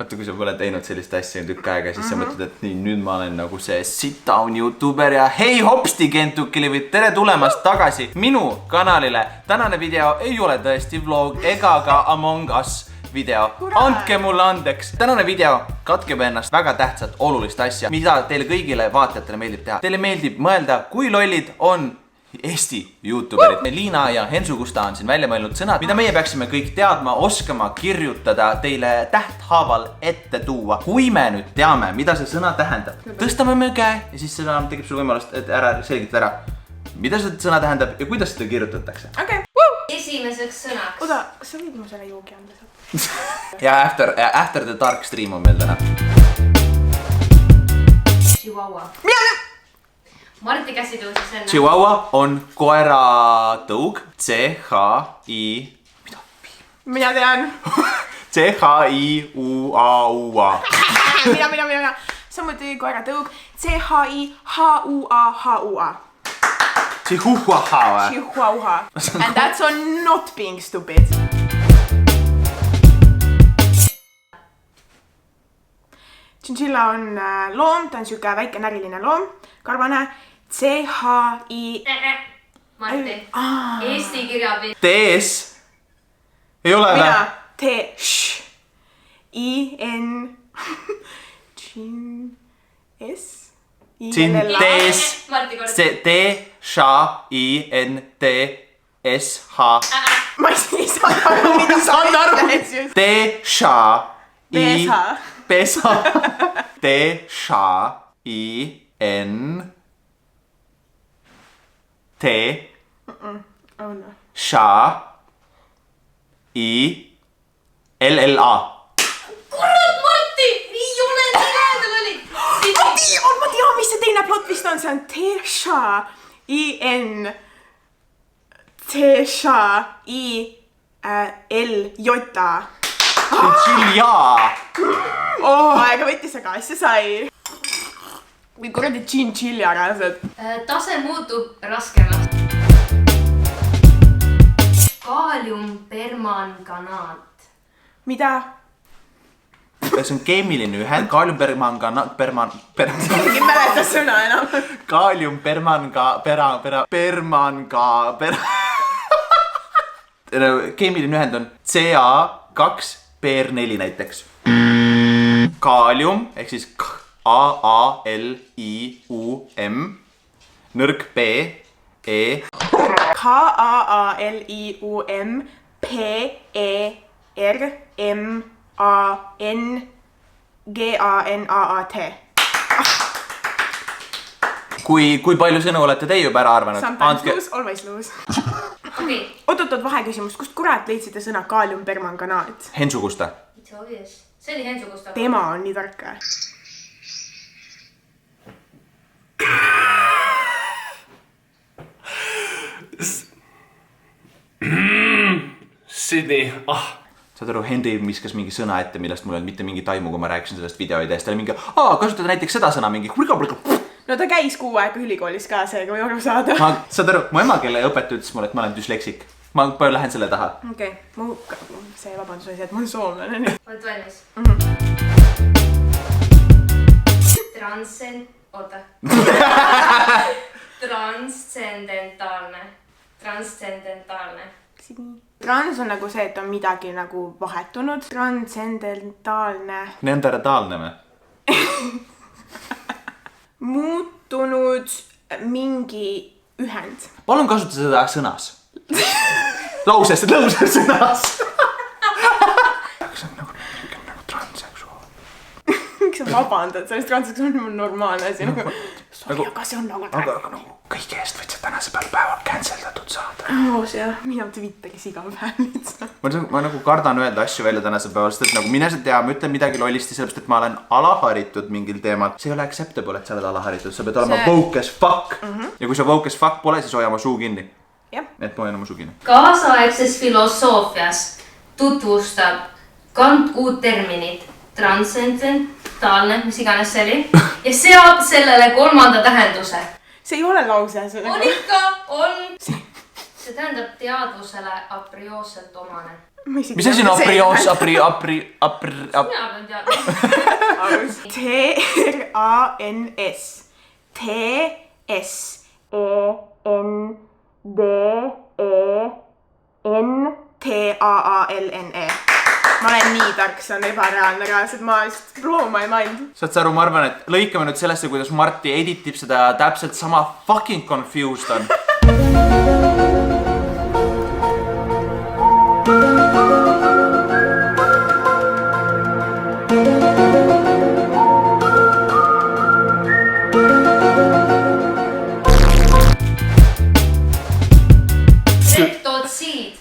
Vaata, kui sa pole teinud sellist asja tükk aega, siis sa mõtled, et nii, nüüd ma olen nagu see sit-down youtuber ja hei hopsti Kentukilivid, tere tulemast tagasi minu kanalile. Tänane video ei ole tõesti vlog ega ka Among Us video. Andke mulle andeks. Tänane video katkeb ennast väga tähtsat olulist asja, mida teile kõigile vaatajatele meeldib teha. Teile meeldib mõelda, kui lollid on Eesti youtuberid. Liina ja Hensu Kusta on siin välja mõelnud sõnad, mida meie peaksime kõik teadma, oskama kirjutada, teile tähthaaval ette tuua. Kui me nüüd teame, mida see sõna tähendab, tõstame me käe ja siis seda tekib sul võimalust, et ära selgitada ära, mida see sõna tähendab ja kuidas seda kirjutatakse. Okay. Esimeseks sõnaks. Oda, kas sa võid mu selle joogi anda? Ja after the dark stream on meil täna. Chihuahua. Marti käsi tõusis enne. Chihuahua on koeratõug. C-H-I... Mida? Mina tean. C-H-I-U-A-U-A. Mina. Samuti koeratõug. C-H-I-H-U-A-H-U-A. Chihuahua. Chihuahua. And that's on not being stupid. Chinchilla on loom, ta on siuke väike näriline loom, karvane. C-H-I... Marti, Eesti kirjapiir. T-S. Ei ole või? Mina. T-Sh. I-N... Chin-S. Chin-T-S. Marti kord. T-Sh-I-N-T-S-H. Ma ei saa aru, mida sa ütlesid. T-Sh-I... Pesa. T-Sh-I-N... T Oh no. Sh-I-L-L-A. Kurat, Marti! Nii ole nii lähedal oli! Ma tean, mis see teine plot vist on, see on T-Sh-I-N T-Sh-I-L-J-A. Chinchilla. Aega võttis, aga asja sai. Või kuradi chinchilla rased. Tase muutub raskemaks. Kaaliumpermanganaat. Mida? See on keemiline ühend. Kaaliumpermanganaat. Mingi mäleta sõna enam. Keemiline ühend on Ca2PR4 näiteks. Kaalium ehk siis A-A-L-I-U-M nõrk B-E K-A-A-L-I-U-M P-E-R-M-A-N-G-A-N-A-A-T. Kui palju sõnu olete teie juba ära arvanud? Sometimes lose, always lose. Okei. Oot, vaheküsimus, kust kurat leidsite sõna kaaliumpermanganaat? Hensu Kusta. It's obvious. See oli Hensu Kusta. Tema on nii tark. Sydney, Saad aru, Henry miskas mingi sõna ette, millest mul ei olnud mitte mingi taimu, kui ma rääkisin sellest videoidest. Ta oli mingi, kasutada näiteks seda sõna mingi. No ta käis kuu aega ülikoolis ka, seega või aru saada. Saad aru, mu emakeele õpetaja ütles mulle, et ma olen düsleksik. Ma palju lähen selle taha. Okei, see vabandus oli see, et ma olen soomlane nüüd. Oled valmis? Transcendentaalne. Trans on nagu see, et on midagi nagu vahetunud. Transcendentaalne. Neandertaalne me. Muutunud mingi ühend. Palun kasuta seda sõnas. Lauses sõnas. See on nagu transseksuaal. Miks sa vabandad? Sellest transseksuaal on normaalne asi. Sorry, aga see on nagu Aga kõige eest võid sa tänase päeval canceldatud saada. Mina Twitteris iga päev lihtsalt. Ma nagu kardan öelda asju välja tänasel päeval, sest et nagu mine sa tea, ma ütlen midagi lollisti, sellepärast et ma olen alaharitud mingil teemal. See ei ole acceptable, et sa oled alaharitud, sa peed olema woke as fuck. Ja kui sa woke as fuck pole, siis hoia oma suu kinni. Et ma hoian oma suu kinni. Kaasaegses filosoofias tutvustab kant uut terminit transcendentaalne, mis iganes see oli, ja seab sellele kolmanda tähenduse. See ei ole lause. On ikka, on. See tähendab teadvusele a priorselt omane. mis asi on aprios, Mina pean teadma. T-R-A-N-S T-S-E-N-D-E-N-T-A-A-L-N-E. Ma olen nii tark, see on ebareaalne reaalselt, ma just blow my mind. saad sa aru, ma arvan, et lõikame nüüd sellesse, kuidas Marti editib seda täpselt sama fucking confused on. Streptotsiid.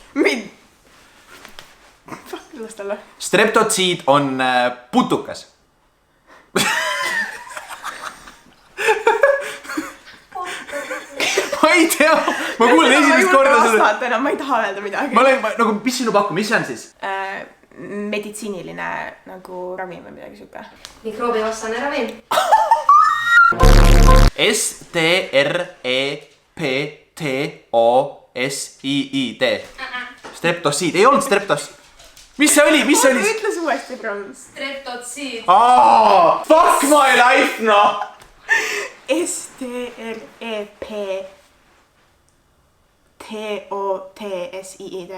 Fuck, las talle. Streptotsiid on putukas. ma ei tea, ma kuulen esimest korda seda. Ma ei taha öelda midagi. Ma olen nagu, mis sinu pakku, mis see on siis? Meditsiiniline nagu ravim või midagi siuke. Mikroobivastane ravim. S-T-R-E-P-T-O-S-I-I-D. Streptosiid, ei olnud streptos. Mis see oli, mis see oli? Ütles uuesti, Brons. Streptotsiid. Fuck my life, noh! S-T-R-E-P-T-O-T-S-I-I-D.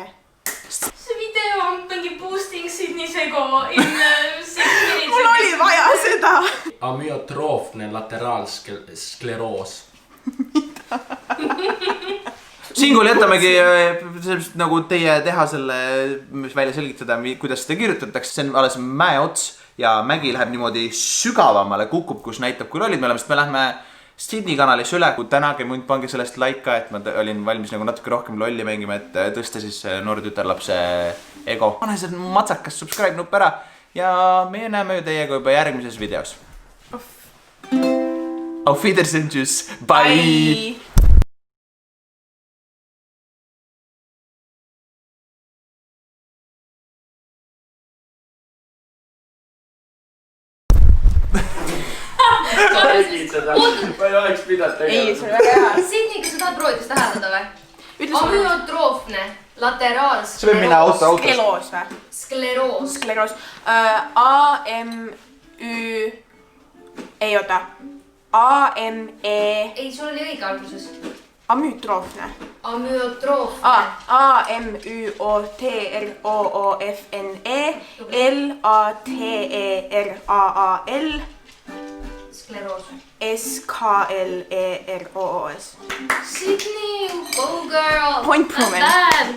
See video on mingi boosting Sydney Sego in 6 minutes. Mul oli vaja seda. Amyotroofne lateraalskleroos. Siinkohal jätamegi nagu teie teha selle, välja selgitada, kuidas seda kirjutatakse. See on alles mäeots ja mägi läheb niimoodi sügavamale, kukub, kus näitab, kui lollid me oleme, sest me lähme Sydney kanalis üle. Kui tänagi mind pange sellest laika, et ma olin valmis nagu natuke rohkem lolli mängima, et tõsta siis noore tütarlapse ego. Pane see matsakas subscribe nupp ära ja meie näeme ju teiega juba järgmises videos. Auf Wiedersehen, tschüss, bye! Ma ei oleks pidanud Ei, see oli väga hea. Sydney, kas sa tahad proovida seda tähendada või? Ütle sulle. Amyotroofne lateraalskleroos. See võib minna autos. Skleroos või? Skleroos. Skleroos. A-M-Ü... Ei, oota. A-M-E... Ei, sul oli õige alguses. Amütroofne. Amyotroofne. A-M-Ü-O-T-R-O-O-F-N-E L-A-T-E-R-A-A-L Skleroos. S-K-L-E-R-O-O-S. Sydney, go girl. Point Not proven. bad.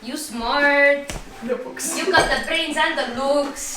You smart. Lõpuks. You got the brains and the looks.